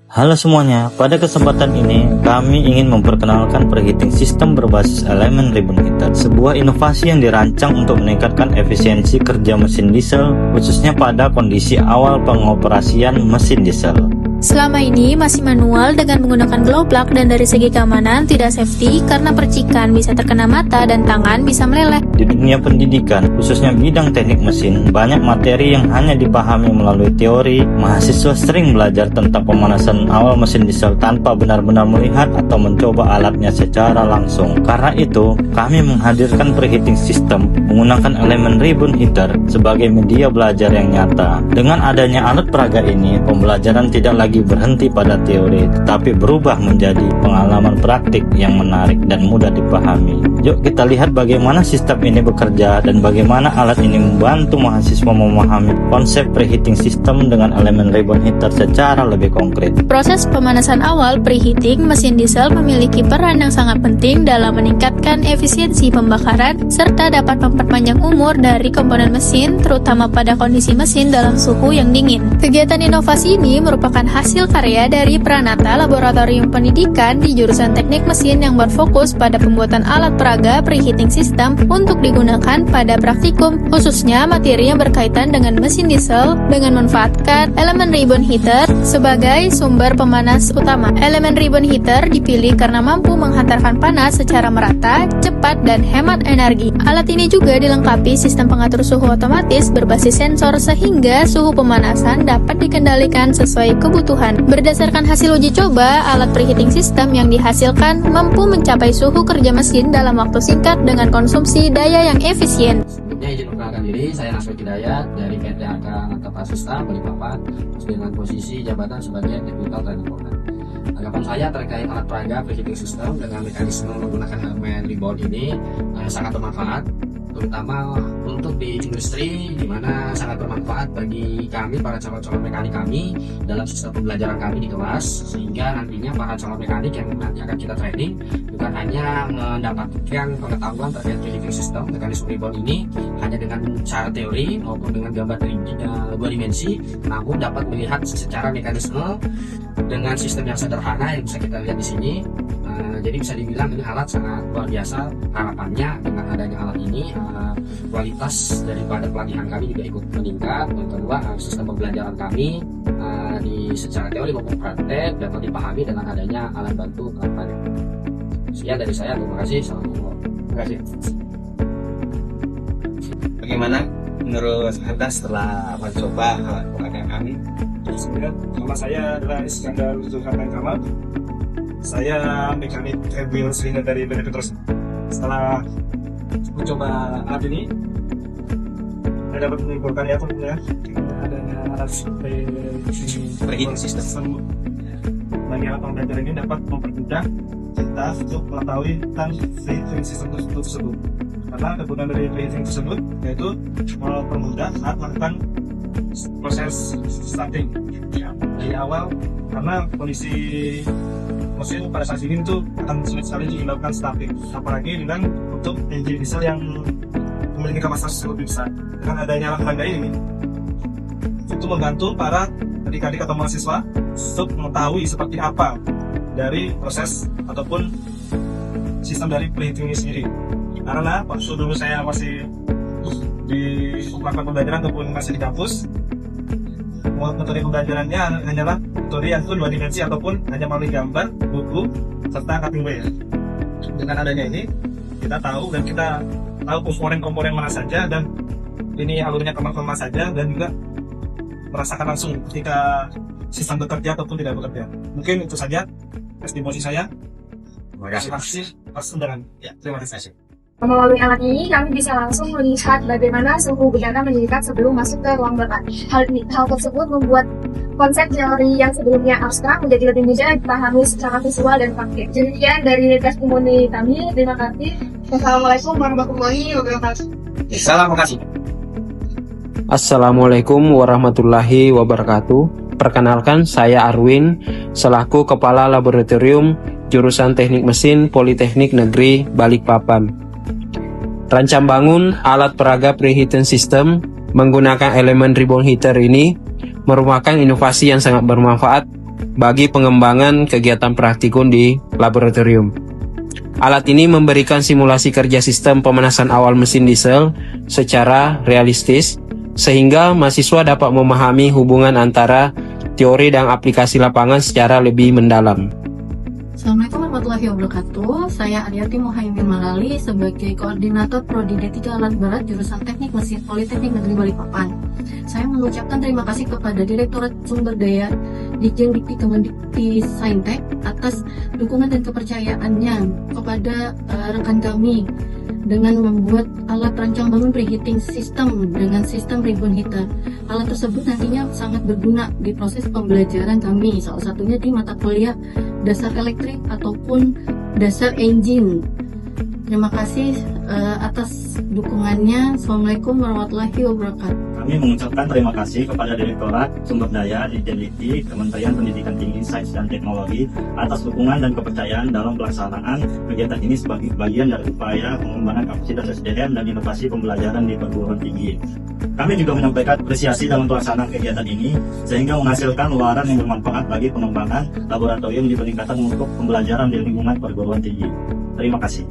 Halo semuanya, pada kesempatan ini kami ingin memperkenalkan preheating system berbasis elemen ribbon heater, sebuah inovasi yang dirancang untuk meningkatkan efisiensi kerja mesin diesel, khususnya pada kondisi awal pengoperasian mesin diesel. Selama ini masih manual dengan menggunakan glow plug, dan dari segi keamanan tidak safety karena percikan bisa terkena mata dan tangan bisa meleleh. Di dunia pendidikan, khususnya bidang teknik mesin, banyak materi yang hanya dipahami melalui teori. Mahasiswa sering belajar tentang pemanasan awal mesin diesel tanpa benar-benar melihat atau mencoba alatnya secara langsung. Karena itu, kami menghadirkan preheating system menggunakan elemen ribbon heater sebagai media belajar yang nyata. Dengan adanya alat peraga ini, pembelajaran tidak lagi berhenti pada teori, tetapi berubah menjadi pengalaman praktik yang menarik dan mudah dipahami. Yuk kita lihat bagaimana sistem ini bekerja dan bagaimana alat ini membantu mahasiswa memahami konsep preheating system dengan elemen ribbon heater secara lebih konkret. Proses pemanasan awal preheating mesin diesel memiliki peran yang sangat penting dalam meningkatkan efisiensi pembakaran serta dapat memperpanjang umur dari komponen mesin, terutama pada kondisi mesin dalam suhu yang dingin. Kegiatan inovasi ini merupakan hasil karya dari Pranata Laboratorium Pendidikan di jurusan Teknik Mesin yang berfokus pada pembuatan alat peraga preheating system untuk digunakan pada praktikum, khususnya materi yang berkaitan dengan mesin diesel dengan memanfaatkan elemen ribbon heater sebagai sumber pemanas utama. Elemen ribbon heater dipilih karena mampu menghantarkan panas secara merata, cepat, dan hemat energi. Alat ini juga dilengkapi sistem pengatur suhu otomatis berbasis sensor sehingga suhu pemanasan dapat dikendalikan sesuai kebutuhan. Berdasarkan hasil uji coba, alat preheating system yang dihasilkan mampu mencapai suhu kerja mesin dalam waktu singkat dengan konsumsi daya yang efisien. Sebelumnya izin memperkenalkan diri, saya Nasrul Hidayat dari PT Arka Mantap Asusta Balikpapan, dengan posisi jabatan sebagai Technical Training Owner. Tanggapan saya terkait alat peraga preheating system dengan mekanisme menggunakan elemen ribbon ini sangat bermanfaat, terutama untuk di industri, di mana sangat bermanfaat bagi kami para calon-calon mekanik kami dalam sistem pembelajaran kami di kelas, sehingga nantinya para calon mekanik yang nanti akan kita training bukan hanya mendapatkan pengetahuan terkait preheating system mekanisme ribbon ini hanya dengan cara teori maupun dengan gambar 2 dimensi, namun dapat melihat secara mekanisme dengan sistem yang sederhana yang bisa kita lihat di sini. Jadi bisa dibilang ini alat sangat luar biasa. Harapannya dengan adanya alat ini kualitas daripada pelatihan kami juga ikut meningkat. Yang kedua, sistem pembelajaran kami secara teori maupun praktek dapat dipahami dengan adanya alat bantu kedepannya. Sekian dari saya, terima kasih. Assalamualaikum. Terima kasih. Bagaimana menurut Anda setelah mencoba alat peraga kami? Nama saya adalah Iskandar Zulkarnain Kamal. Saya mekanik wheel silinder dari PT Petrosi. Setelah mencoba alat ini, saya dapat menyimpulkan ya tentunya adanya alat Preheating system bagi alat pembelajaran ini dapat mempermudah kita untuk mengetahui tentang preheating system tersebut. Karena kegunaan dari preheating tersebut yaitu mempermudah saat melakukan proses starting dari awal, karena kondisi mesin pada saat ini itu akan sulit sekali dilakukan starting, apalagi dengan untuk engine diesel yang memiliki kapasitas lebih besar. Dengan adanya alat peraga ini itu membantu para adik-adik atau mahasiswa untuk mengetahui seperti apa dari proses ataupun sistem dari preheating ini sendiri. Karena waktu dulu saya masih di melakukan pembelajaran ataupun masih di kampus, metode pembelajarannya hanyalah metode yang itu 2 dimensi ataupun hanya melalui gambar, buku, serta cutting wheel. Dengan adanya ini, kita tahu dan kita tahu komponen-komponen mana saja dan ini alurnya kemana saja, dan juga merasakan langsung ketika sistem bekerja ataupun tidak bekerja. Mungkin itu saja testimoni saya. Terima kasih. Terima kasih atas undangan. Ya, terima kasih. Melalui alat ini, kami bisa langsung melihat bagaimana suhu udara meningkat sebelum masuk ke ruang bakat. Hal tersebut membuat konsep teori yang sebelumnya abstrak menjadi lebih mudah dipahami secara visual dan praktik. Demikian dari testimoni kami. Terima kasih. Wassalamualaikum warahmatullahi wabarakatuh. Salam kasih. Assalamualaikum warahmatullahi wabarakatuh. Perkenalkan, saya Arwin, selaku Kepala Laboratorium Jurusan Teknik Mesin Politeknik Negeri Balikpapan. Rancang bangun alat peraga preheating system menggunakan elemen ribbon heater ini merupakan inovasi yang sangat bermanfaat bagi pengembangan kegiatan praktikum di laboratorium. Alat ini memberikan simulasi kerja sistem pemanasan awal mesin diesel secara realistis, sehingga mahasiswa dapat memahami hubungan antara teori dan aplikasi lapangan secara lebih mendalam. Assalamualaikum warahmatullahi wabarakatuh. Saya Ariati Muhaimin Malali sebagai Koordinator Prodi D3 Alat Berat Jurusan Teknik Mesin Politeknik Negeri Balikpapan. Saya mengucapkan terima kasih kepada Direktorat Sumber Daya Ditjen Dikti Kemendikti Saintek atas dukungan dan kepercayaannya kepada rekan kami dengan membuat alat rancang bangun preheating system dengan sistem ribbon heater. Alat tersebut nantinya sangat berguna di proses pembelajaran kami, salah satunya di mata kuliah dasar elektrik ataupun dasar engine. Terima kasih atas dukungannya. Assalamualaikum warahmatullahi wabarakatuh. Kami mengucapkan terima kasih kepada Direktorat Sumber Daya Ditjen Dikti Kementerian Pendidikan Tinggi, Sains dan Teknologi atas dukungan dan kepercayaan dalam pelaksanaan kegiatan ini sebagai bagian dari upaya pengembangan kapasitas SDM dan inovasi pembelajaran di perguruan tinggi. Kami juga menyampaikan apresiasi dalam pelaksanaan kegiatan ini sehingga menghasilkan luaran yang bermanfaat bagi pengembangan laboratorium di peningkatan untuk pembelajaran di lingkungan perguruan tinggi. Terima kasih.